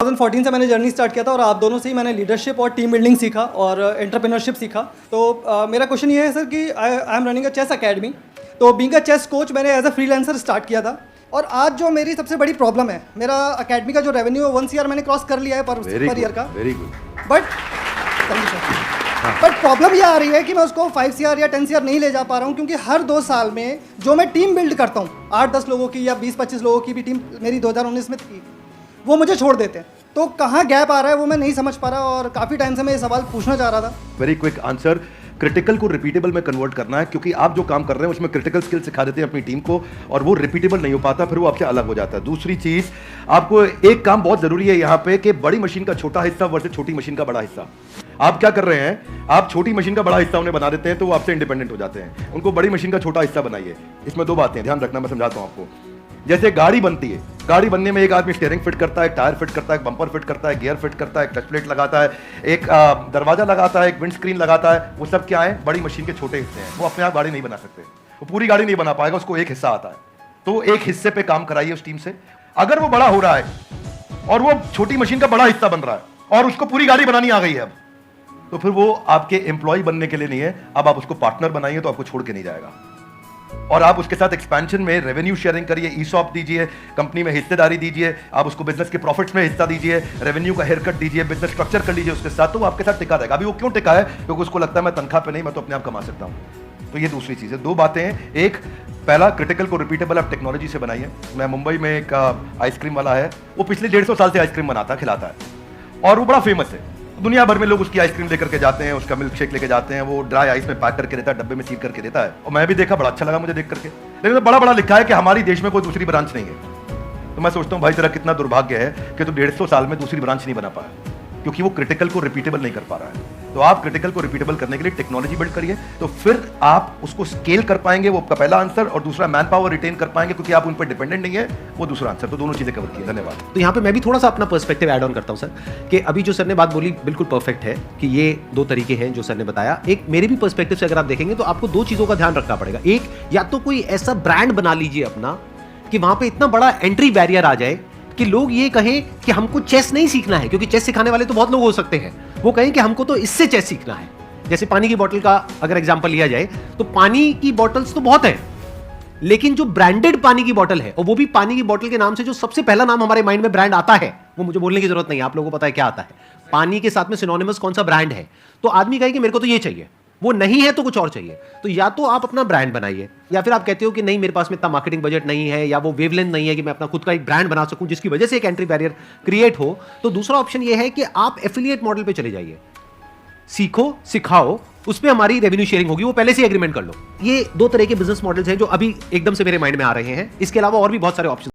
2014 से मैंने journey start किया था और आप दोनों से ही मैंने लीडरशिप और टीम बिल्डिंग सीखा और एंटरप्रेन्योरशिप सीखा। तो मेरा क्वेश्चन ये है सर कि I am running a chess academy. तो बीइंग अ चेस कोच मैंने एज अ फ्रीलांसर स्टार्ट किया था और आज जो मेरी सबसे बड़ी प्रॉब्लम है, मेरा अकेडमी का जो रेवेन्यू है 1 CR मैंने क्रॉस कर लिया है पर ईयर का। Very good. बट प्रॉब्लम ये आ रही है कि मैं उसको 5 CR या 10 CR नहीं ले जा पा रहा हूँ, क्योंकि हर 2 साल में जो मैं टीम बिल्ड करता हूँ 8-10 लोगों की या 20-25 लोगों की भी टीम मेरी 2019 में थी, वो मुझे छोड़ देते हैं। तो कहाँ गैप आ रहा है वो मैं नहीं समझ पा रहा और काफ़ी टाइम से मैं ये सवाल पूछना चाह रहा था। वेरी क्विक आंसर, क्रिटिकल को रिपीटेबल में कन्वर्ट करना है, क्योंकि आप जो काम कर रहे हैं उसमें क्रिटिकल स्किल सिखा देते हैं अपनी टीम को और वो रिपीटेबल नहीं हो पाता, फिर वो आपसे अलग हो जाता है। दूसरी चीज, आपको एक काम बहुत जरूरी है यहाँ पे कि बड़ी मशीन का छोटा हिस्सा वर्सेस छोटी मशीन का बड़ा हिस्सा। आप क्या कर रहे हैं, आप छोटी मशीन का बड़ा हिस्सा उन्हें बना देते हैं तो वो आपसे इंडिपेंडेंट हो जाते हैं। उनको बड़ी मशीन का छोटा हिस्सा बनाइए। इसमें 2 बातें ध्यान रखना, मैं समझाता हूँ आपको। जैसे गाड़ी बनती है, गाड़ी बनने में एक आदमी स्टीयरिंग फिट करता है, टायर फिट करता है, बम्पर फिट करता है, गियर फिट करता है, टच प्लेट लगाता है, एक दरवाजा लगाता है, एक विंड स्क्रीन लगाता है। वो सब क्या है, बड़ी मशीन के छोटे हिस्से हैं। वो अपने आप गाड़ी नहीं बना सकते, वो पूरी गाड़ी नहीं बना पाएगा, उसको एक हिस्सा आता है। तो एक हिस्से पे काम कराइए उस टीम से। अगर वो बड़ा हो रहा है और वो छोटी मशीन का बड़ा हिस्सा बन रहा है और उसको पूरी गाड़ी बनानी आ गई है अब, तो फिर वो आपके एम्प्लॉय बनने के लिए नहीं है, अब आप उसको पार्टनर बनाइए तो आपको छोड़ के नहीं जाएगा। और आप उसके साथ एक्सपेंशन में रेवेन्यू शेयरिंग करिए, ईसॉप दीजिए, कंपनी में हिस्सेदारी दीजिए, आप उसको बिजनेस के प्रॉफिट्स में हिस्सा दीजिए, रेवेन्यू का हेयर कट दीजिए, बिजनेस स्ट्रक्चर कर लीजिए उसके साथ, तो वो आपके साथ टिका रहेगा। अभी वो क्यों टिका है, क्योंकि उसको लगता है मैं तनख्वाह पे नहीं, मैं तो अपने आप कमा सकता हूँ। तो ये दूसरी चीज़ है। 2 बातें हैं। एक, पहला, क्रिटिकल को रिपीटेबल आप टेक्नोलॉजी से बनाइए। मैं मुंबई में एक आइसक्रीम वाला है, वो पिछले 150 साल से आइसक्रीम बनाता है, खिलाता है और वो बड़ा फेमस है। दुनिया भर में लोग उसकी आइसक्रीम लेकर के जाते हैं, उसका मिल्क शेक लेके जाते हैं, वो ड्राई आइस में पैक करके देता है, डब्बे में सील करके देता है। और मैं भी देखा, बड़ा अच्छा लगा मुझे देख करके। लेकिन तो बड़ा लिखा है कि हमारी देश में कोई दूसरी ब्रांच नहीं है। तो मैं सोचता हूँ भाई तेरा कितना दुर्भाग्य है कि तू 150 साल में दूसरी ब्रांच नहीं बना पाया, क्योंकि वो क्रिटिकल को रिपीटेबल नहीं कर पा रहा है। तो आप क्रिटिकल को रिपीटेबल करने के लिए टेक्नोलॉजी बिल्ड करिए, तो फिर आप उसको स्केल कर पाएंगे। वो आपका पहला आंसर। और दूसरा, मैन पावर रिटेन कर पाएंगे, क्योंकि आप उन पर डिपेंडेंट नहीं है, वो दूसरा आंसर। तो दोनों चीजें कवर की। धन्यवाद। तो यहाँ पे मैं भी थोड़ा सा अपना पर्सपेक्टिव ऐड ऑन करता हूँ सर, कि अभी जो सर ने बात बोली बिल्कुल परफेक्ट है कि ये 2 तरीके हैं जो सर ने बताया। एक मेरे भी पर्सपेक्टिव से अगर आप देखेंगे तो आपको 2 चीजों का ध्यान रखना पड़ेगा। एक, या तो कोई ऐसा ब्रांड बना लीजिए अपना कि वहां पे इतना बड़ा एंट्री बैरियर आ जाए कि लोग ये कहें कि हमको चेस नहीं सीखना है, क्योंकि चेस सिखाने वाले तो बहुत लोग हो सकते हैं, वो कहें कि हमको तो इससे चेस सीखना है। जैसे पानी की बोतल का अगर एग्जांपल लिया जाए तो पानी की बोतल्स तो बहुत है, लेकिन जो ब्रांडेड पानी की बोतल है, और वो भी पानी की बोतल के नाम से जो सबसे पहला नाम हमारे माइंड में ब्रांड आता है, वो मुझे बोलने की जरूरत नहीं है, आप लोगों को पता है क्या आता है। पानी के साथ में सिनोनिमस कौन सा ब्रांड है, तो आदमी कहे कि मेरे को तो ये चाहिए, वो नहीं है तो कुछ और चाहिए। तो या तो आप अपना ब्रांड बनाइए, या फिर आप कहते हो कि नहीं मेरे पास में इतना मार्केटिंग बजट नहीं है, या वो वेवलेंथ नहीं है कि मैं अपना खुद का एक ब्रांड बना सकूं जिसकी वजह से एक एंट्री बैरियर क्रिएट हो। तो दूसरा ऑप्शन ये है कि आप एफिलिएट मॉडल पे चले जाइए, सीखो, सिखाओ, उस पे हमारी रेवेन्यू शेयरिंग होगी, वो पहले से एग्रीमेंट कर लो। ये 2 तरह के बिजनेस मॉडल्स हैं जो अभी एकदम से मेरे माइंड में आ रहे हैं। इसके अलावा और भी बहुत सारे ऑप्शन